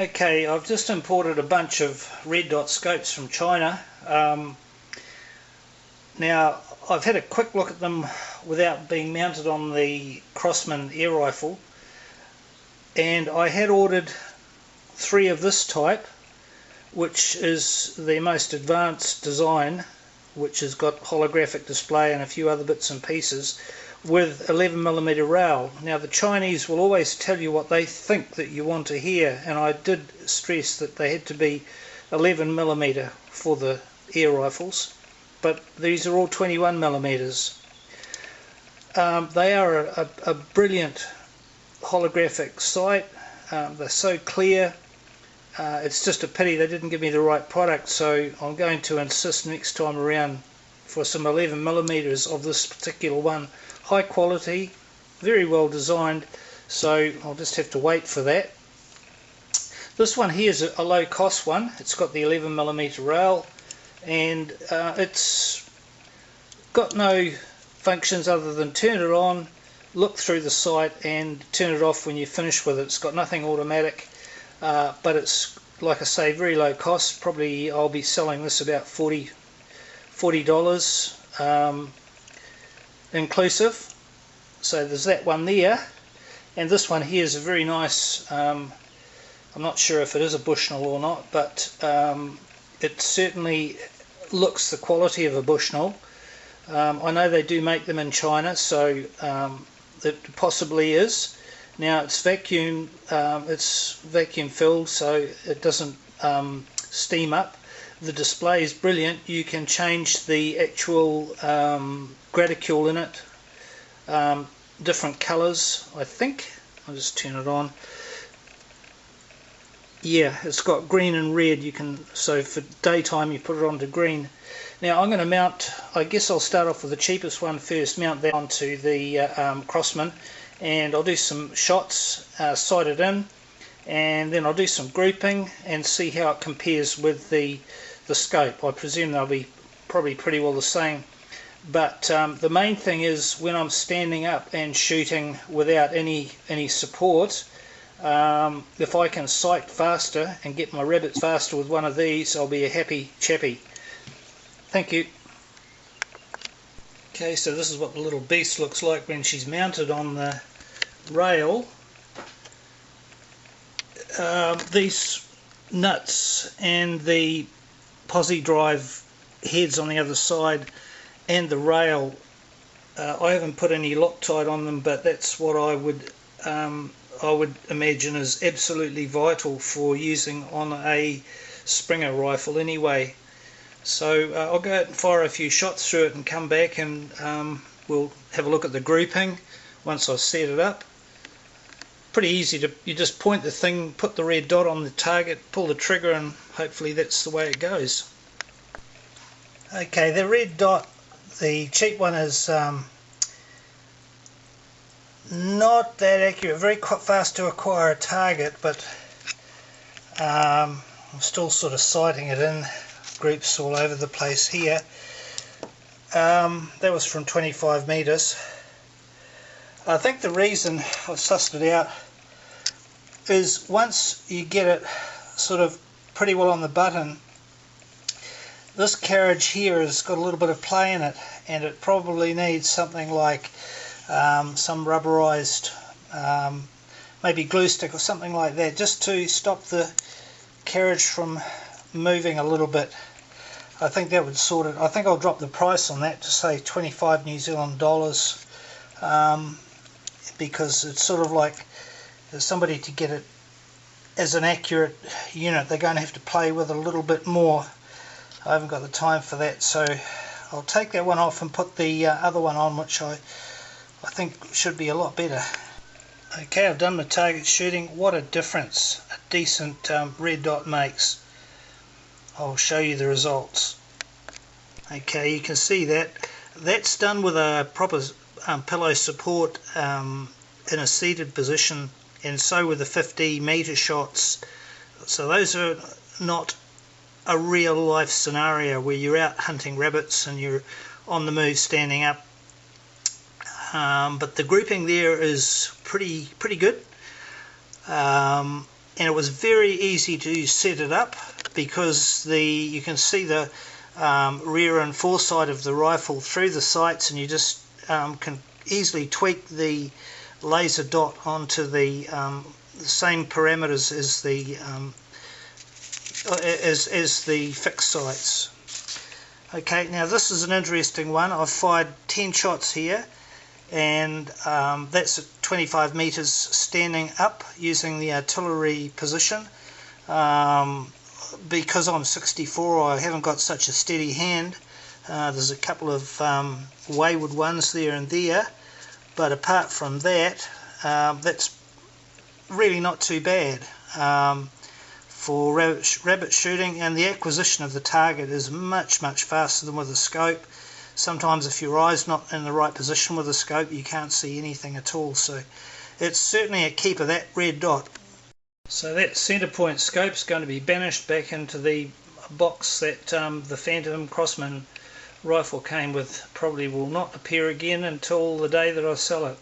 Okay, I've just imported a bunch of red dot scopes from China. Now I've had a quick look at them without being mounted on the Crosman air rifle, and I had ordered 3 of this type, which is the most advanced design, which has got holographic display and a few other bits and pieces, with 11mm rail. Now the Chinese will always tell you what they think that you want to hear, and I did stress that they had to be 11mm for the air rifles, but these are all 21mm. They are a brilliant holographic sight. They're so clear. It's just a pity they didn't give me the right product, so I'm going to insist next time around for some 11mm of this particular one. High quality, very well designed, so I'll just have to wait for that. This one here is a low cost one. It's got the 11mm rail, and it's got no functions other than turn it on, look through the sight, and turn it off when you're finished with it. It's got nothing automatic, but it's, like I say, very low cost. Probably I'll be selling this about $40 inclusive. So there's that one there, and this one here is a very nice, I'm not sure if it is a Bushnell or not, but it certainly looks the quality of a Bushnell. I know they do make them in China, so it possibly is. Now it's vacuum filled, so it doesn't steam up. The display is brilliant. You can change the actual graticule in it, different colours, I think. I'll just turn it on. Yeah, it's got green and red. You can, so for daytime you put it onto green. Now I'm going to mount, I guess I'll start off with the cheapest one first, mount that onto the Crosman, and I'll do some shots, sight it in, and then I'll do some grouping and see how it compares with the scope. I presume they'll be probably pretty well the same, but the main thing is when I'm standing up and shooting without any support, if I can sight faster and get my rabbits faster with one of these, I'll be a happy chappy. Thank you. Okay, so this is what the little beast looks like when she's mounted on the rail. These nuts and the posi drive heads on the other side and the rail, I haven't put any Loctite on them, but that's what I would imagine is absolutely vital for using on a Springer rifle anyway. So I'll go out and fire a few shots through it and come back, and we'll have a look at the grouping once I've set it up. Pretty easy to, you just point the thing, put the red dot on the target, pull the trigger, and hopefully that's the way it goes. Okay, the red dot, the cheap one, is not that accurate, very fast to acquire a target, but I'm still sort of sighting it in groups all over the place here. That was from 25 meters. I think the reason I've sussed it out is once you get it sort of pretty well on the button, this carriage here has got a little bit of play in it, and it probably needs something like some rubberized, maybe glue stick or something like that, just to stop the carriage from moving a little bit. I think that would sort it. I think I'll drop the price on that to say 25 New Zealand dollars, because it's sort of like somebody to get it as an accurate unit, they're going to have to play with it a little bit more. I haven't got the time for that, so I'll take that one off and put the other one on, which I think should be a lot better. Okay, I've done my target shooting. What a difference a decent red dot makes. I'll show you the results. Okay, you can see that that's done with a proper pillow support in a seated position, and so with the 50-meter shots. So those are not a real life scenario where you're out hunting rabbits and you're on the move standing up, but the grouping there is pretty good. and it was very easy to set it up because you can see the rear and foresight of the rifle through the sights, and you just can easily tweak the laser dot onto the same parameters as the fixed sights. Okay, now this is an interesting one. I've fired 10 shots here, and that's at 25 meters standing up using the artillery position. Because I'm 64, I haven't got such a steady hand. There's a couple of wayward ones there and there, but apart from that, that's really not too bad for rabbit shooting, and the acquisition of the target is much faster than with a scope. Sometimes if your eye's not in the right position with a scope, you can't see anything at all, so it's certainly a keeper, that red dot. So that centre point scope's going to be banished back into the box that the Phantom Crosman rifle came with. Probably will not appear again until the day that I sell it.